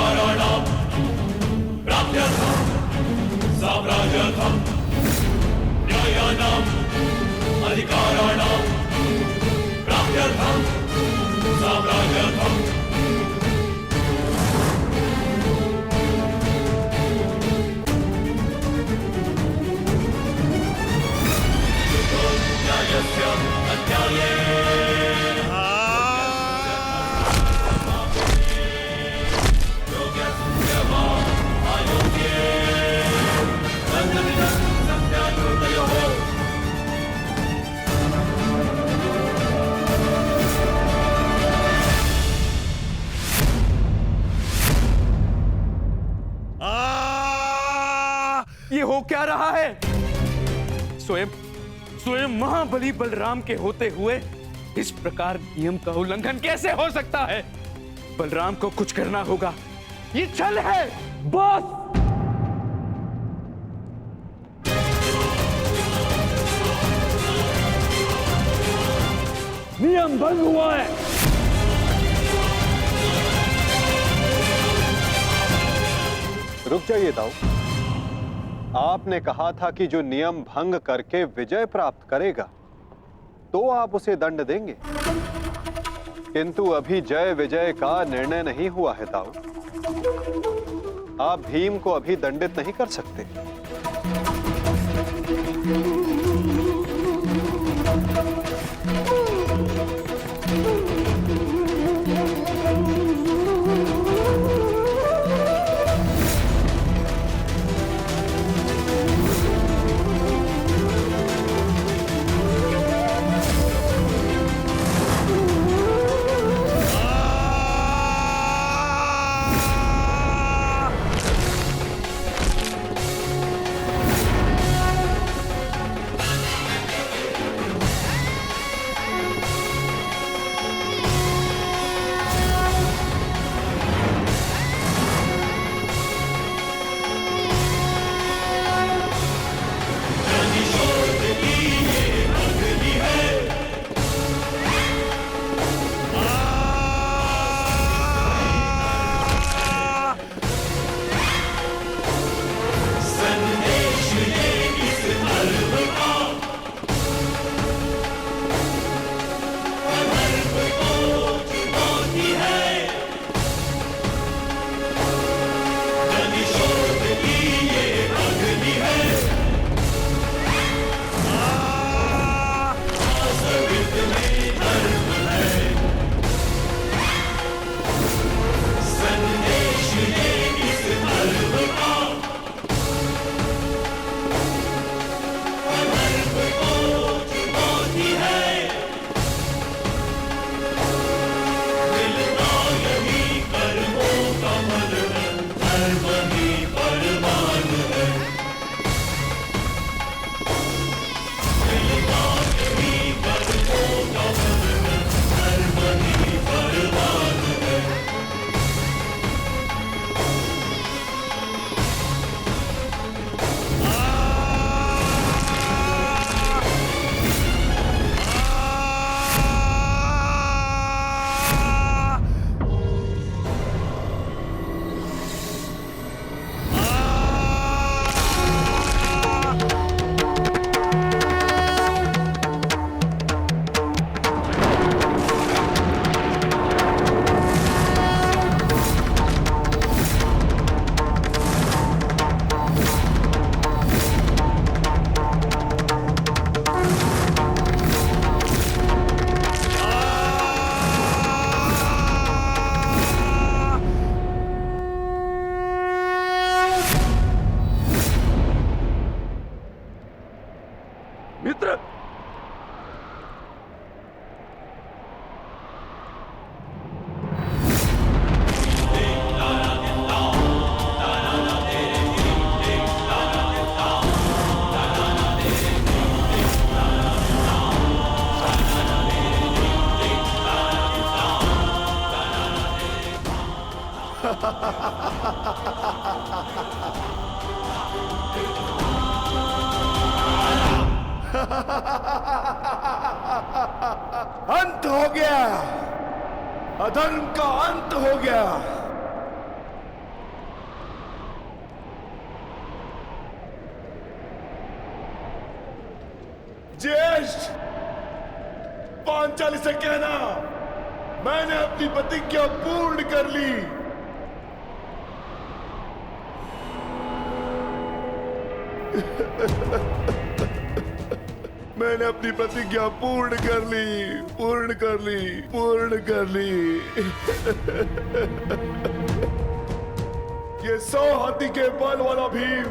अधिकाराणां प्राप्त्यर्थं साम्राज्यर्थं न्यायानां अधिकाराणां प्राप्त्यर्थं साम्राज्यर्थं न्यायस्य अन्याये ये हो क्या रहा है? स्वयं स्वयं महाबली बलराम के होते हुए इस प्रकार नियम का उल्लंघन कैसे हो सकता है? बलराम को कुछ करना होगा। ये छल है। बस नियम भंग हुआ है। रुक जाइए दाऊ। आपने कहा था कि जो नियम भंग करके विजय प्राप्त करेगा तो आप उसे दंड देंगे, किंतु अभी जय विजय का निर्णय नहीं हुआ है दाऊ। आप भीम को अभी दंडित नहीं कर सकते। अंत हो गया, अधर्म का अंत हो गया। ज्येष्ठ, पांचाली से कहना मैंने अपनी प्रतिज्ञा पूर्ण कर ली। मैंने अपनी प्रतिज्ञा पूर्ण कर ली, पूर्ण कर ली, पूर्ण कर ली। ये 100 हाथी के बल वाला भीम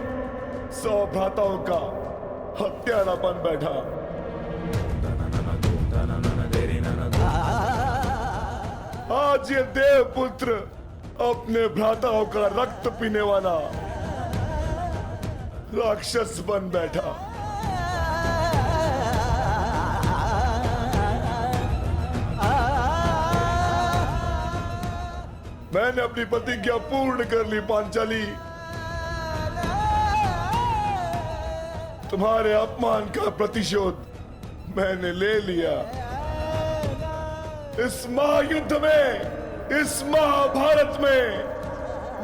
100 भ्राताओं का हत्यारा बन बैठा। आज ये देवपुत्र अपने भ्राताओं का रक्त पीने वाला राक्षस बन बैठा। मैंने अपनी प्रतिज्ञा पूर्ण कर ली पांचाली। तुम्हारे अपमान का प्रतिशोध मैंने ले लिया। इस महायुद्ध में, इस महाभारत में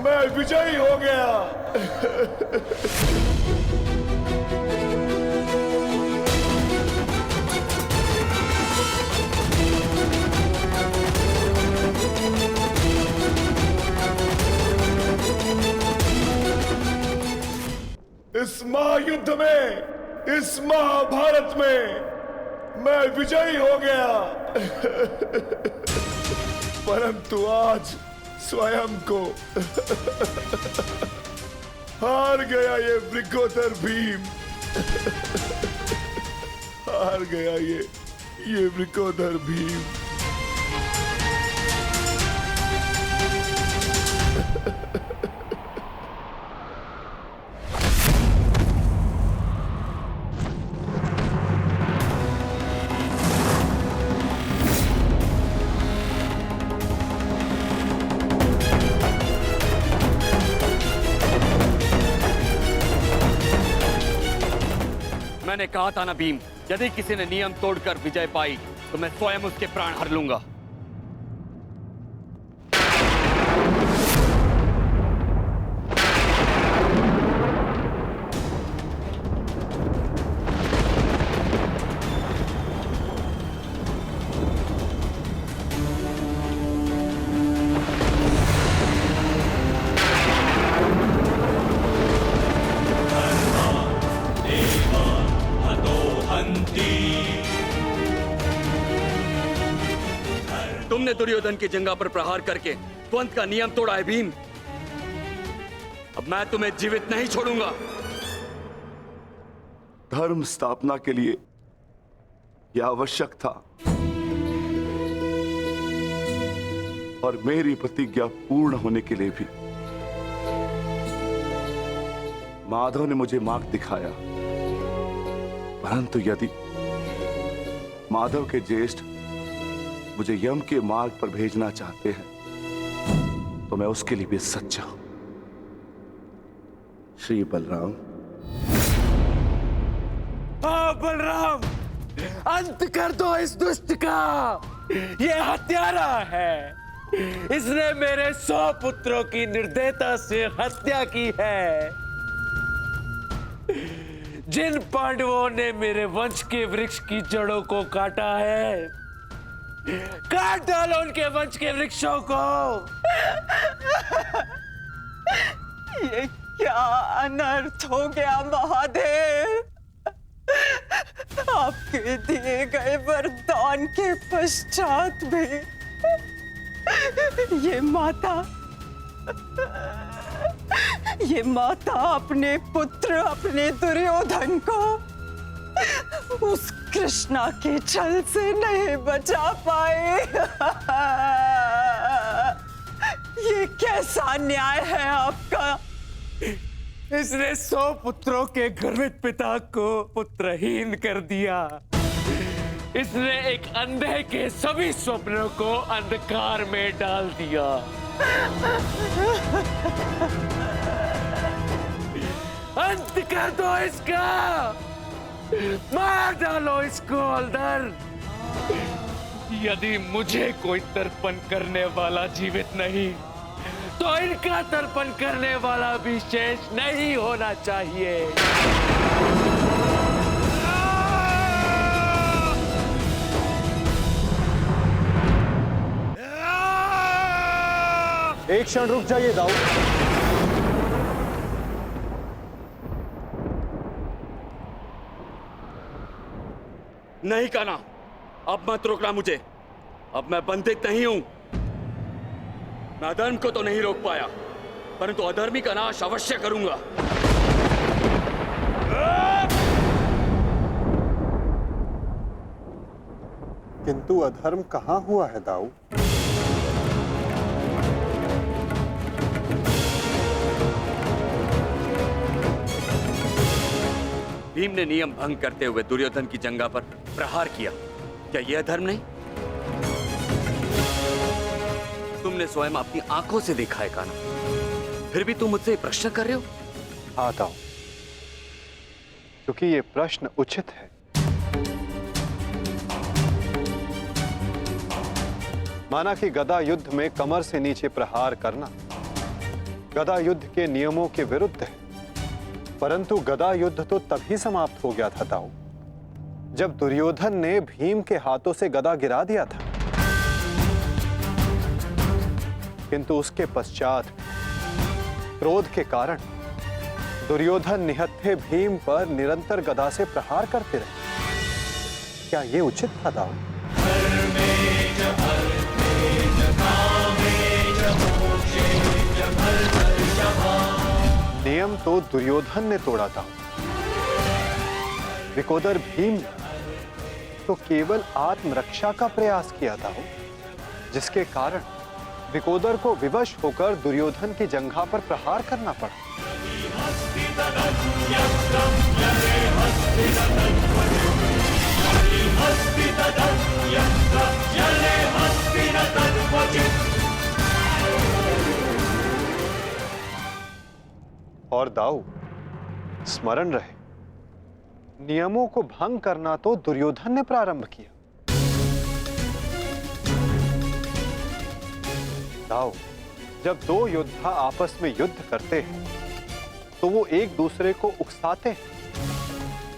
मैं विजयी हो गया। इस महायुद्ध में, इस महाभारत में मैं विजयी हो गया। परंतु आज स्वयं को हार गया ये वृकोदर भीम। हार गया ये वृकोदर भीम। मैंने कहा था ना भीम, यदि किसी ने नियम तोड़कर विजय पाई तो मैं स्वयं उसके प्राण हर लूंगा। तुमने दुर्योधन की जंगा पर प्रहार करके द्वंद का नियम तोड़ा है भीम। अब मैं तुम्हें जीवित नहीं छोड़ूंगा। धर्म स्थापना के लिए यह आवश्यक था और मेरी प्रतिज्ञा पूर्ण होने के लिए भी। माधव ने मुझे मार्ग दिखाया, परंतु यदि माधव के ज्येष्ठ मुझे यम के मार्ग पर भेजना चाहते हैं तो मैं उसके लिए भी सच्चा हूं। श्री बलराम। हाँ बलराम, अंत कर दो इस दुष्ट का। ये हत्यारा है। इसने मेरे 100 पुत्रों की निर्दयता से हत्या की है। जिन पांडवों ने मेरे वंश के वृक्ष की जड़ों को काटा है, काट डालो उनके वंश के वृक्षों को। ये क्या अनर्थ हो गया महादेव। आपके दिए गए वरदान के पश्चात भी ये माता अपने पुत्र, अपने दुर्योधन को उस कृष्णा के छल से नहीं बचा पाए। ये कैसा न्याय है आपका। इसने 100 पुत्रों के गर्वित पिता को पुत्रहीन कर दिया। इसने एक अंधे के सभी स्वप्नों को अंधकार में डाल दिया। अंत कर दो इसका। मार डालो इसको अंदर। यदि मुझे कोई तर्पण करने वाला जीवित नहीं तो इनका तर्पण करने वाला भी शेष नहीं होना चाहिए। एक क्षण रुक जाइए दाऊ। नहीं कान्हा, अब मत रोकना मुझे। अब मैं बंधित नहीं हूं। मैं अधर्म को तो नहीं रोक पाया, परंतु अधर्मी का नाश अवश्य करूंगा। किंतु अधर्म कहां हुआ है दाऊ? भीम ने नियम भंग करते हुए दुर्योधन की जंघा पर प्रहार किया। क्या यह अधर्म नहीं? तुमने स्वयं अपनी आंखों से देखा है कान्हा, फिर भी तुम मुझसे प्रश्न कर रहे हो? हाँ दाऊ, क्योंकि ये प्रश्न उचित है। माना कि गदा युद्ध में कमर से नीचे प्रहार करना गदा युद्ध के नियमों के विरुद्ध है, परंतु गदा युद्ध तो तभी समाप्त हो गया था दाऊ, जब दुर्योधन ने भीम के हाथों से गदा गिरा दिया था। किंतु उसके पश्चात क्रोध के कारण दुर्योधन निहत्थे भीम पर निरंतर गदा से प्रहार करते रहे। क्या यह उचित था दाऊ? नियम तो दुर्योधन ने तोड़ा था, विकोदर भीम ने तो केवल आत्मरक्षा का प्रयास किया था, जिसके कारण विकोदर को विवश होकर दुर्योधन की जंघा पर प्रहार करना पड़ा। और दाऊ, स्मरण रहे, नियमों को भंग करना तो दुर्योधन ने प्रारंभ किया। दाऊ, जब दो योद्धा आपस में युद्ध करते हैं तो वो एक दूसरे को उकसाते हैं,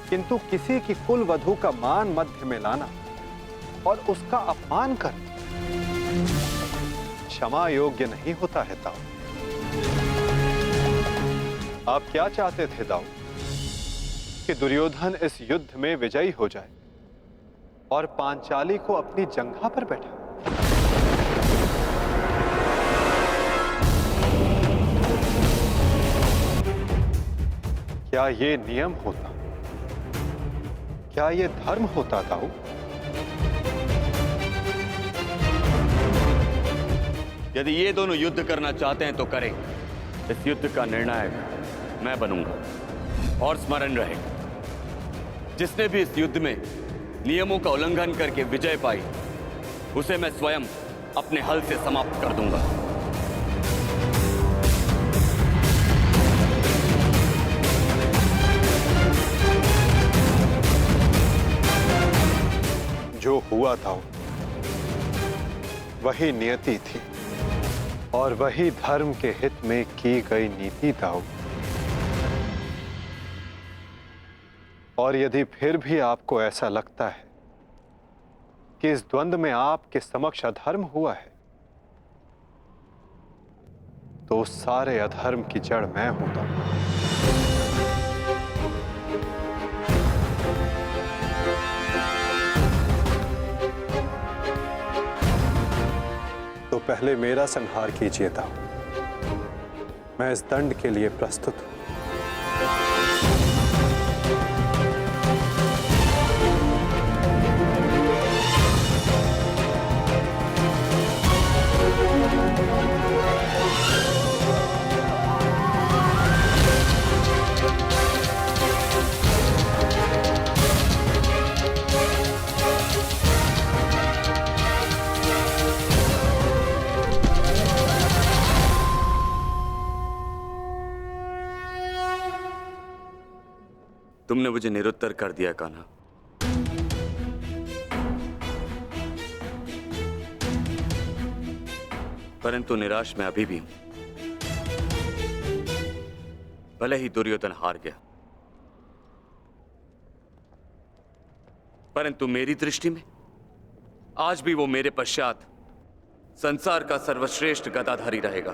किंतु किसी की कुल वधू का मान मध्य में लाना और उसका अपमान करना क्षमा योग्य नहीं होता है दाऊ। आप क्या चाहते थे दाऊ? कि दुर्योधन इस युद्ध में विजयी हो जाए और पांचाली को अपनी जंघा पर बैठा। क्या ये नियम होता? क्या ये धर्म होता दाऊ? यदि ये दोनों युद्ध करना चाहते हैं तो करें। इस युद्ध का निर्णायक मैं बनूंगा। और स्मरण रहे, जिसने भी इस युद्ध में नियमों का उल्लंघन करके विजय पाई, उसे मैं स्वयं अपने हल से समाप्त कर दूंगा। जो हुआ था वही नियति थी और वही धर्म के हित में की गई नीति दाऊ। और यदि फिर भी आपको ऐसा लगता है कि इस द्वंद्व में आपके समक्ष अधर्म हुआ है, तो उस सारे अधर्म की जड़ मैं हूं दाऊ। तो पहले मेरा संहार कीजिए दाऊ। मैं इस दंड के लिए प्रस्तुत हूं। तुमने मुझे निरुत्तर कर दिया कान्हा। परंतु निराश मैं अभी भी हूं। भले ही दुर्योधन हार गया, परंतु मेरी दृष्टि में आज भी वो मेरे पश्चात संसार का सर्वश्रेष्ठ गदाधारी रहेगा।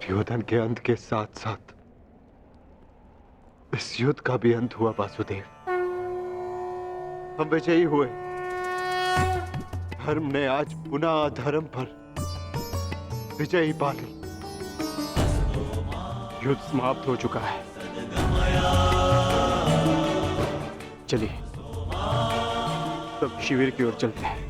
द्योधन के अंत के साथ साथ इस युद्ध का भी अंत हुआ वासुदेव। हम विजयी हुए। धर्म ने आज पुनः अधर्म पर विजयी पा ली। युद्ध समाप्त हो चुका है। चलिए सब शिविर की ओर चलते हैं।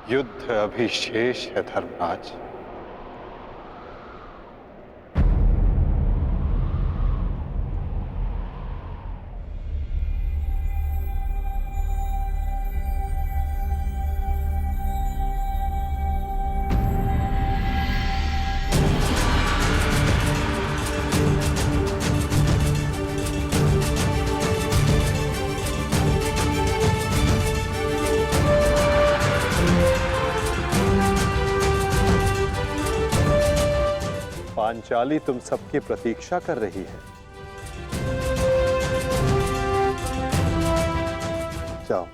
युद्ध अभी शेष है धर्मराज। पांचाली तुम सबकी प्रतीक्षा कर रही है। जाओ।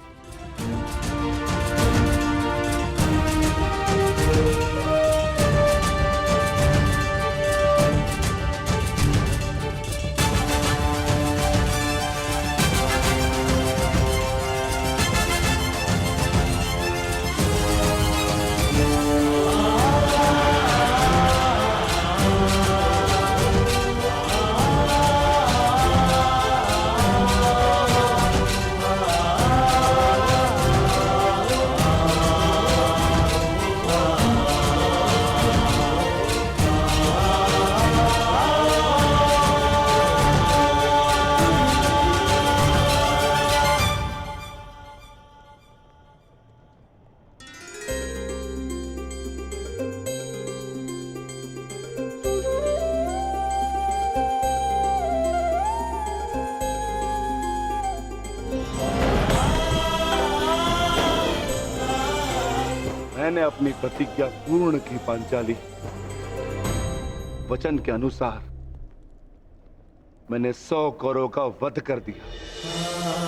मैंने अपनी प्रतिज्ञा पूर्ण की पांचाली। वचन के अनुसार मैंने 100 कौरवों का वध कर दिया।